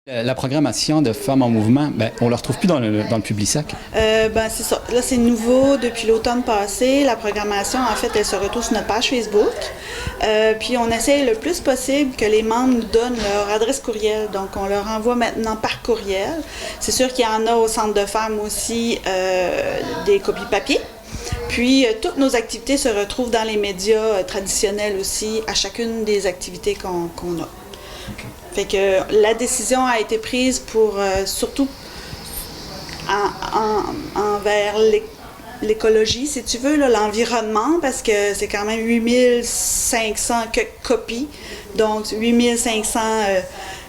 La programmation de Femmes en mouvement, on ne la retrouve plus dans le Publisac. C'est ça. Là, c'est nouveau depuis l'automne passé. La programmation, en fait, elle se retrouve sur notre page Facebook. Puis on essaye le plus possible que les membres nous donnent leur adresse courriel. Donc, on leur envoie maintenant par courriel. C'est sûr qu'il y en a au Centre de femmes aussi des copies papier. Puis, toutes nos activités se retrouvent dans les médias traditionnels aussi, à chacune des activités qu'on a. Okay. Fait que la décision a été prise pour surtout envers l'écologie, si tu veux, l'environnement, parce que c'est quand même 8500 copies, donc 8500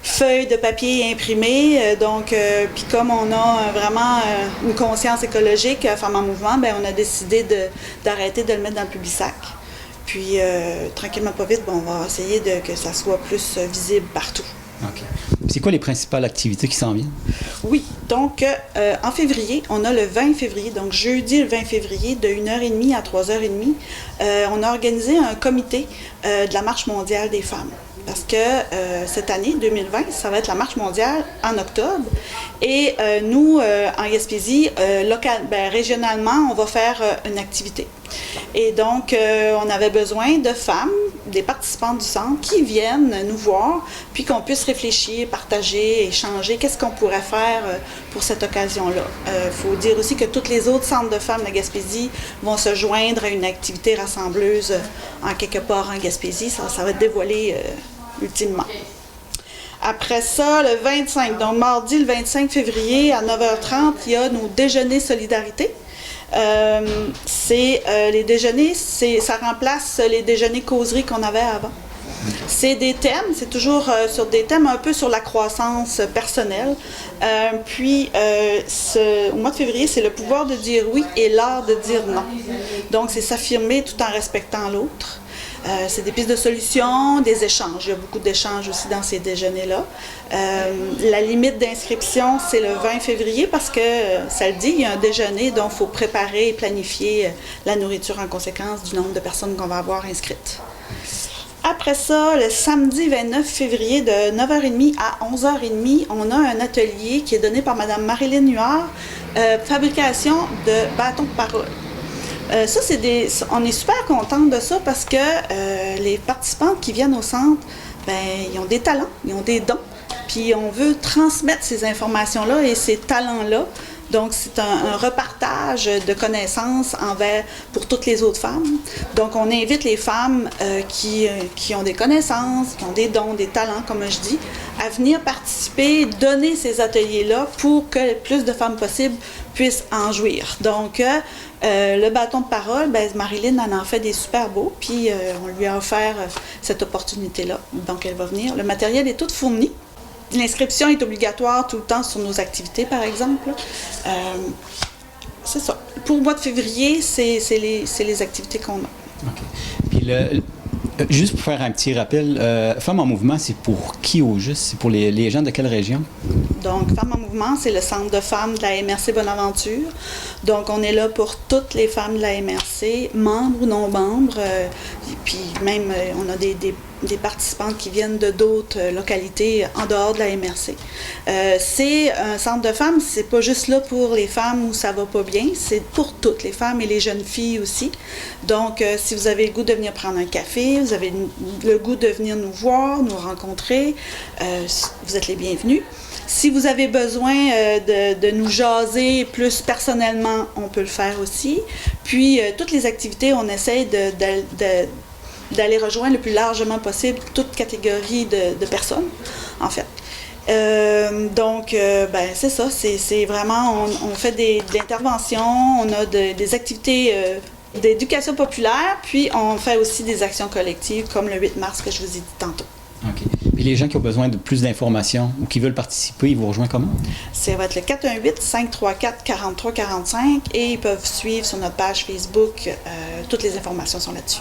feuilles de papier imprimées. Puis comme on a vraiment une conscience écologique, Femmes en mouvement, on a décidé d'arrêter de le mettre dans le Publisac. Puis, tranquillement, pas vite, on va essayer que ça soit plus visible partout. OK. C'est quoi les principales activités qui s'en viennent? Oui, donc en février, on a le 20 février, donc jeudi le 20 février, de 1h30 à 3h30, on a organisé un comité de la Marche mondiale des femmes. Parce que cette année, 2020, ça va être la Marche mondiale en octobre. Et nous, en Gaspésie, régionalement, on va faire une activité. Et donc, on avait besoin de femmes, des participantes du centre, qui viennent nous voir, puis qu'on puisse réfléchir, partager, échanger, qu'est-ce qu'on pourrait faire pour cette occasion-là. Faut dire aussi que tous les autres centres de femmes de la Gaspésie vont se joindre à une activité rassembleuse en quelque part en Gaspésie. Ça va être dévoilé ultimement. Après ça, le 25, donc mardi le 25 février à 9h30, il y a nos déjeuners solidarité. Les déjeuners, ça remplace les déjeuners causeries qu'on avait avant. C'est des thèmes, c'est toujours sur des thèmes un peu sur la croissance personnelle. Au mois de février, c'est le pouvoir de dire oui et l'art de dire non. Donc, c'est s'affirmer tout en respectant l'autre. C'est des pistes de solutions, des échanges. Il y a beaucoup d'échanges aussi dans ces déjeuners-là. La limite d'inscription, c'est le 20 février parce que, ça le dit, il y a un déjeuner, donc il faut préparer et planifier la nourriture en conséquence du nombre de personnes qu'on va avoir inscrites. Après ça, le samedi 29 février de 9h30 à 11h30, on a un atelier qui est donné par Mme Marilyn Huard, fabrication de bâtons de parole. On est super contents de ça parce que les participantes qui viennent au centre, ils ont des talents, ils ont des dons, puis on veut transmettre ces informations-là et ces talents-là. Donc, c'est un repartage de connaissances pour toutes les autres femmes. Donc, on invite les femmes qui ont des connaissances, qui ont des dons, des talents, comme je dis, à venir participer, donner ces ateliers-là pour que le plus de femmes possibles puissent en jouir. Donc, le bâton de parole, Marilyn en fait des super beaux, puis on lui a offert cette opportunité-là. Donc, elle va venir. Le matériel est tout fourni. L'inscription est obligatoire tout le temps sur nos activités, par exemple. C'est ça. Pour le mois de février, c'est les activités qu'on a. OK. Puis juste pour faire un petit rappel, Femmes en mouvement, c'est pour qui au juste? C'est pour les gens de quelle région? Donc, Femmes en mouvement, c'est le centre de femmes de la MRC Bonaventure. Donc, on est là pour toutes les femmes de la MRC, membres ou non membres. Puis même, on a des participantes qui viennent de d'autres localités en dehors de la MRC. C'est un centre de femmes, c'est pas juste là pour les femmes où ça va pas bien, c'est pour toutes les femmes et les jeunes filles aussi. Donc, si vous avez le goût de venir prendre un café, vous avez le goût de venir nous voir, nous rencontrer, vous êtes les bienvenus. Si vous avez besoin de nous jaser plus personnellement, on peut le faire aussi. Puis, toutes les activités, on essaye d'aller rejoindre le plus largement possible toute catégorie de personnes, en fait. C'est ça, c'est vraiment, on fait de l'intervention, on a des activités d'éducation populaire, puis on fait aussi des actions collectives, comme le 8 mars que je vous ai dit tantôt. OK. Puis les gens qui ont besoin de plus d'informations ou qui veulent participer, ils vous rejoignent comment? Ça va être le 418-534-4345 et ils peuvent suivre sur notre page Facebook. Toutes les informations sont là-dessus.